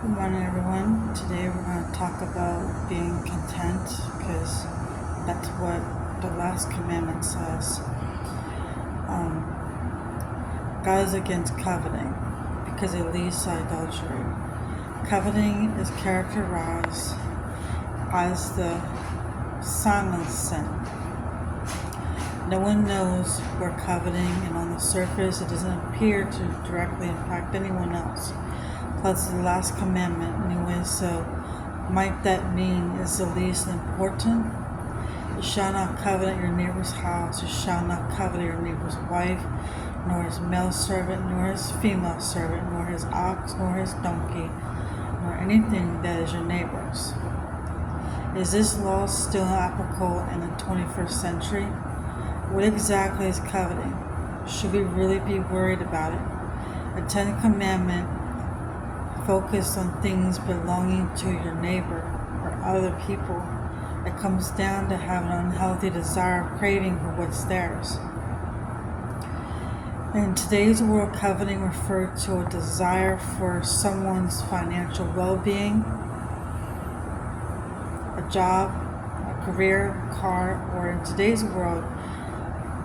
Good morning, everyone. Today we're going to talk about being content because that's what the last commandment says. God is against coveting because it leads to idolatry. Coveting is characterized as the silent sin. No one knows we're coveting, and on the surface it doesn't appear to directly impact anyone else. Plus the last commandment anyway, so might that mean is the least important? You shall not covet your neighbor's house, you shall not covet your neighbor's wife, nor his male servant, nor his female servant, nor his ox, nor his donkey, nor anything that is your neighbor's. Is this law still applicable in the 21st century? What exactly is coveting? Should we really be worried about it? The 10th commandment focused on things belonging to your neighbor or other people. It comes down to having an unhealthy desire, craving for what's theirs. In today's world, coveting refers to a desire for someone's financial well-being, a job, a career, a car, or in today's world,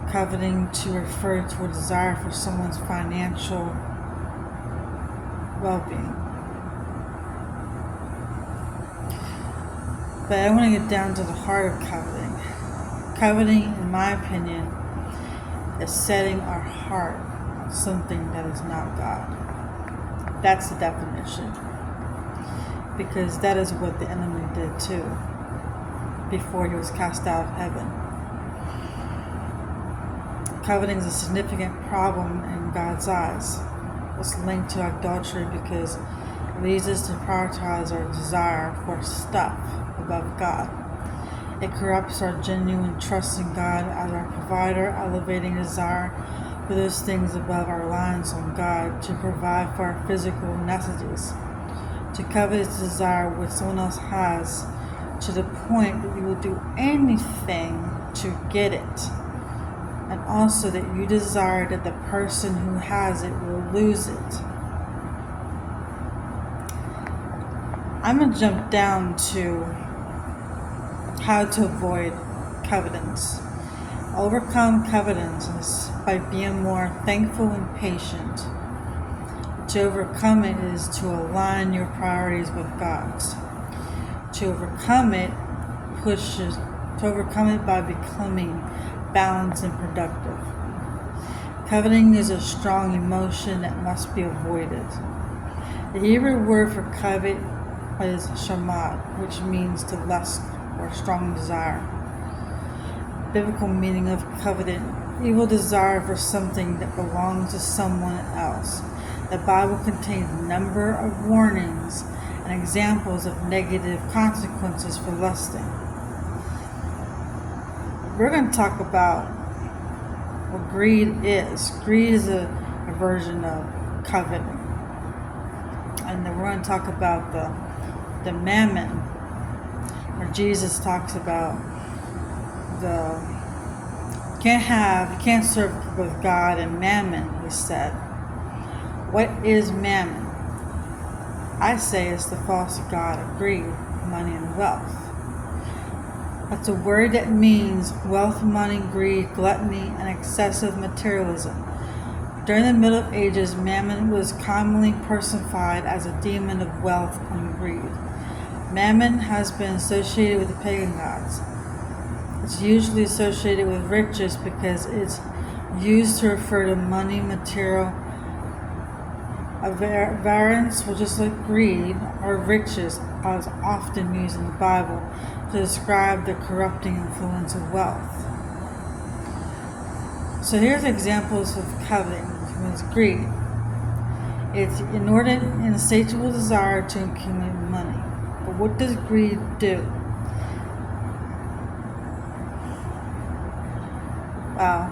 coveting to refer to a desire for someone's financial well-being. But I want to get down to the heart of coveting. Coveting, in my opinion, is setting our heart on something that is not God. That's the definition. Because that is what the enemy did too, before he was cast out of heaven. Coveting is a significant problem in God's eyes. It's linked to idolatry because it leads us to prioritize our desire for stuff above God. It corrupts our genuine trust in God as our provider, elevating desire for those things above our reliance on God to provide for our physical necessities. To covet is desire what someone else has to the point that you will do anything to get it. And also that you desire that the person who has it will lose it. I'm going to jump down to how to avoid covetings. Overcome covetings by being more thankful and patient. To overcome it is to align your priorities with God's. To overcome it by becoming balanced and productive. Coveting is a strong emotion that must be avoided. The Hebrew word for covet is shamad, which means to lust or strong desire. Biblical meaning of coveting: evil desire for something that belongs to someone else. The Bible contains a number of warnings and examples of negative consequences for lusting. We're going to talk about what greed is. Greed is a version of coveting. And then we're going to talk about the mammon, where Jesus talks about you can't serve both God and mammon, he said. What is mammon? I say it's the false god of greed, money, and wealth. That's a word that means wealth, money, greed, gluttony, and excessive materialism. During the Middle Ages, mammon was commonly personified as a demon of wealth and greed. Mammon has been associated with the pagan gods. It's usually associated with riches because it's used to refer to money, material. Avarice, which is like greed, or riches, is often used in the Bible to describe the corrupting influence of wealth. So here's examples of coveting, which is greed. It's inordinate and insatiable desire to accumulate money. But what does greed do? Well,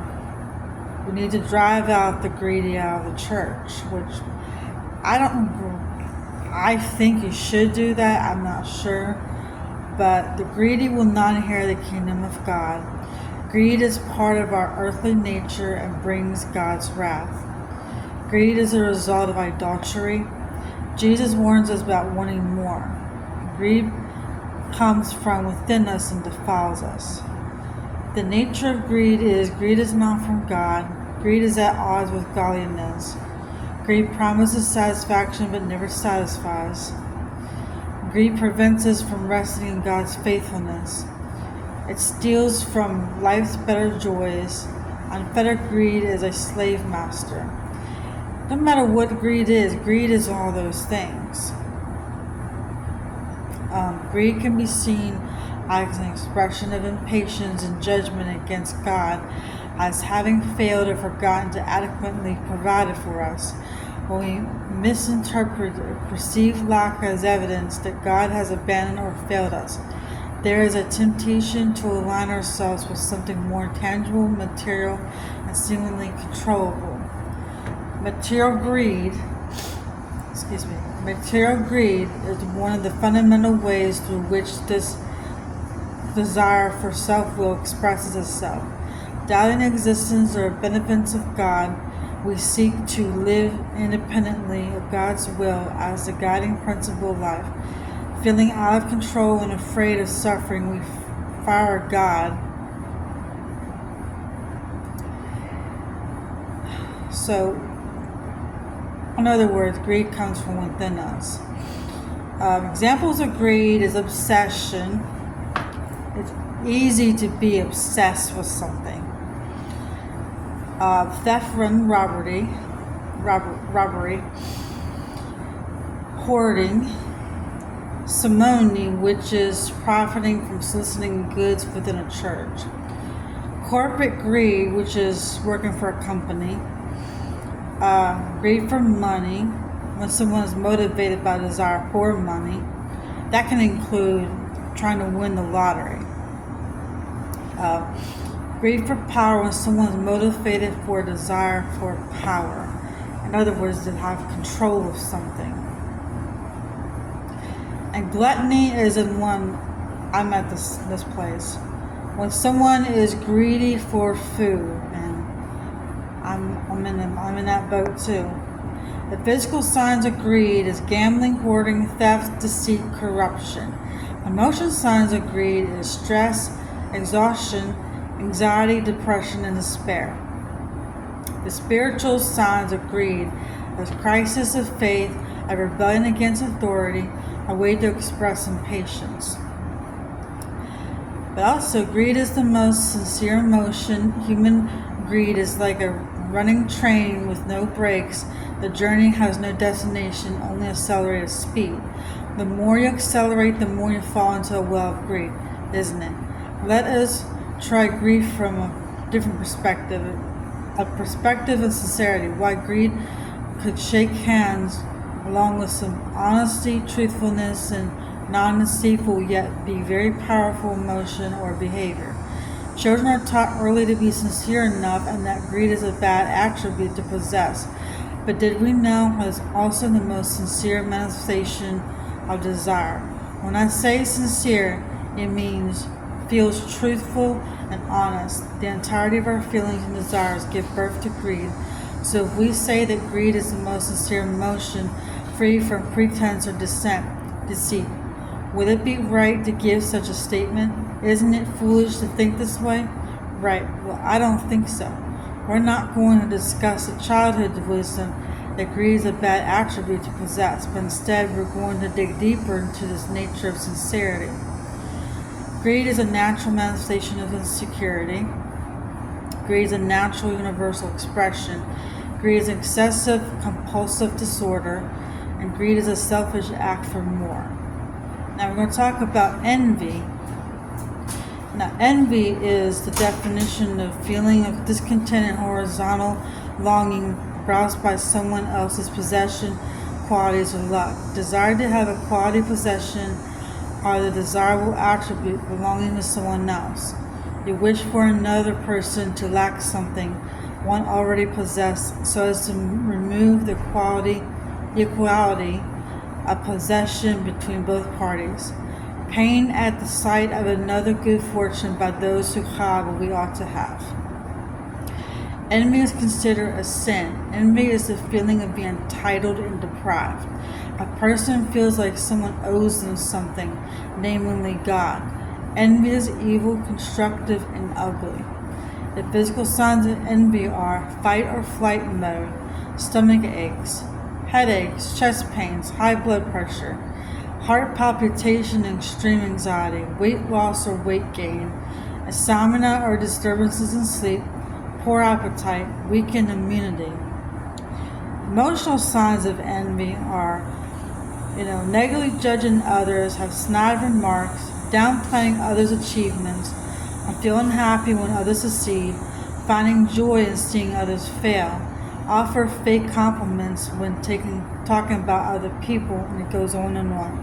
we need to drive out the greedy out of the church, which I think you should do that. I'm not sure. But the greedy will not inherit the kingdom of God. Greed is part of our earthly nature and brings God's wrath. Greed is a result of idolatry. Jesus warns us about wanting more. Greed comes from within us and defiles us. The nature of greed is not from God. Greed is at odds with godliness. Greed promises satisfaction but never satisfies. Greed prevents us from resting in God's faithfulness. It steals from life's better joys. Unfettered greed is a slave master. No matter what greed is all those things. Greed can be seen as an expression of impatience and judgment against God, as having failed or forgotten to adequately provide for us. When we misinterpret or perceive lack as evidence that God has abandoned or failed us, there is a temptation to align ourselves with something more tangible, material, and seemingly controllable. Material greed is one of the fundamental ways through which this desire for self-will expresses itself. Doubting the existence or benefits of God, we seek to live independently of God's will as the guiding principle of life. Feeling out of control and afraid of suffering, we fire God. So, in other words, greed comes from within us. Examples of greed is obsession. It's easy to be obsessed with something. Theft and robbery, hoarding, simony, which is profiting from soliciting goods within a church, corporate greed, which is working for a company, greed for money, when someone is motivated by desire for money. That can include trying to win the lottery. Greed for power, when someone is motivated for a desire for power. In other words, to have control of something. And gluttony is in one, I'm at this place. When someone is greedy for food, and I'm in that boat too. The physical signs of greed is gambling, hoarding, theft, deceit, corruption. Emotional signs of greed is stress, exhaustion, anxiety, depression, and despair. The spiritual signs of greed is crisis of faith, a rebellion against authority, a way to express impatience. But also, greed is the most sincere emotion. Human greed is like a running train with no brakes. The journey has no destination, only accelerated speed. The more you accelerate, the more you fall into a well of greed, isn't it? Let us try greed from a different perspective, a perspective of sincerity. Why greed could shake hands along with some honesty, truthfulness, and non-deceitful yet be very powerful emotion or behavior. Children are taught early to be sincere enough and that greed is a bad attribute to possess. But did we know it is also the most sincere manifestation of desire? When I say sincere, it means feels truthful and honest. The entirety of our feelings and desires give birth to greed. So if we say that greed is the most sincere emotion, free from pretense or deceit, would it be right to give such a statement? Isn't it foolish to think this way? Right. Well, I don't think so. We're not going to discuss the childhood wisdom that greed is a bad attribute to possess, but instead we're going to dig deeper into this nature of sincerity. Greed is a natural manifestation of insecurity. Greed is a natural universal expression. Greed is an excessive compulsive disorder, and greed is a selfish act for more. Now we're going to talk about envy. Now, envy is the definition of feeling of discontent and horizontal longing aroused by someone else's possession, qualities, or luck. Desire to have a quality possession or the desirable attribute belonging to someone else. You wish for another person to lack something one already possessed so as to remove the equality of possession between both parties. Pain at the sight of another good fortune by those who have what we ought to have. Envy is considered a sin. Envy is the feeling of being entitled and deprived. A person feels like someone owes them something, namely God. Envy is evil, constructive, and ugly. The physical signs of envy are fight or flight mode, stomach aches, headaches, chest pains, high blood pressure, heart palpitation, and extreme anxiety, weight loss or weight gain, insomnia or disturbances in sleep, poor appetite, weakened immunity. Emotional signs of envy are, negatively judging others, have snide remarks, downplaying others' achievements, feel unhappy when others succeed, finding joy in seeing others fail, offer fake compliments when talking about other people, and it goes on and on.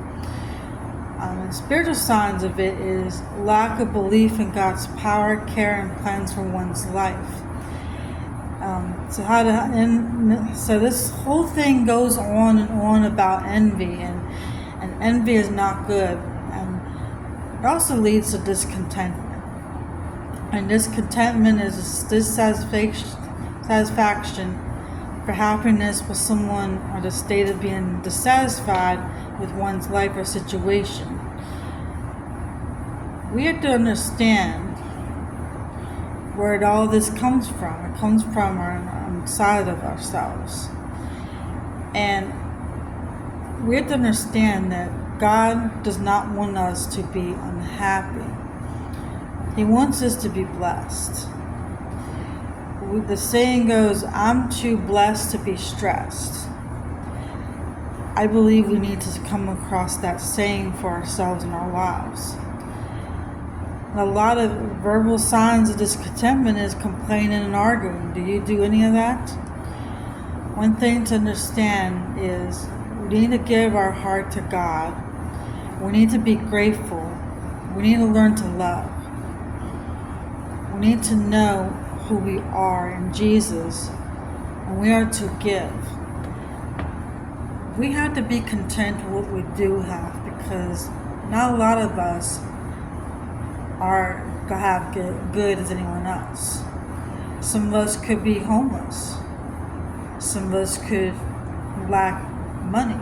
And spiritual signs of it is lack of belief in God's power, care, and plans for one's life. So this whole thing goes on and on about envy, and envy is not good, and it also leads to discontentment. And discontentment is dissatisfaction for happiness with someone, or the state of being dissatisfied with one's life or situation. We have to understand where all this comes from. It comes from inside of ourselves. And we have to understand that God does not want us to be unhappy. He wants us to be blessed. The saying goes, I'm too blessed to be stressed. I believe we need to come across that saying for ourselves in our lives. A lot of verbal signs of discontentment is complaining and arguing. Do you do any of that? One thing to understand is we need to give our heart to God. We need to be grateful. We need to learn to love. We need to know who we are in Jesus, and we are to give. We have to be content with what we do have, because not a lot of us are have good as anyone else. Some of us could be homeless. Some of us could lack money.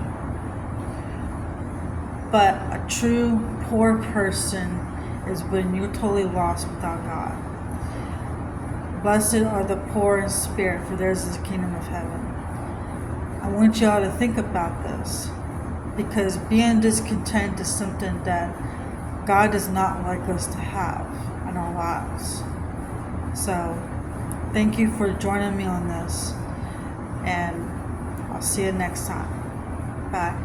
But a true poor person is when you're totally lost without God. Blessed are the poor in spirit, for theirs is the kingdom of heaven. I want y'all to think about this, because being discontent is something that God does not like us to have in our lives. So, thank you for joining me on this, and I'll see you next time. Bye.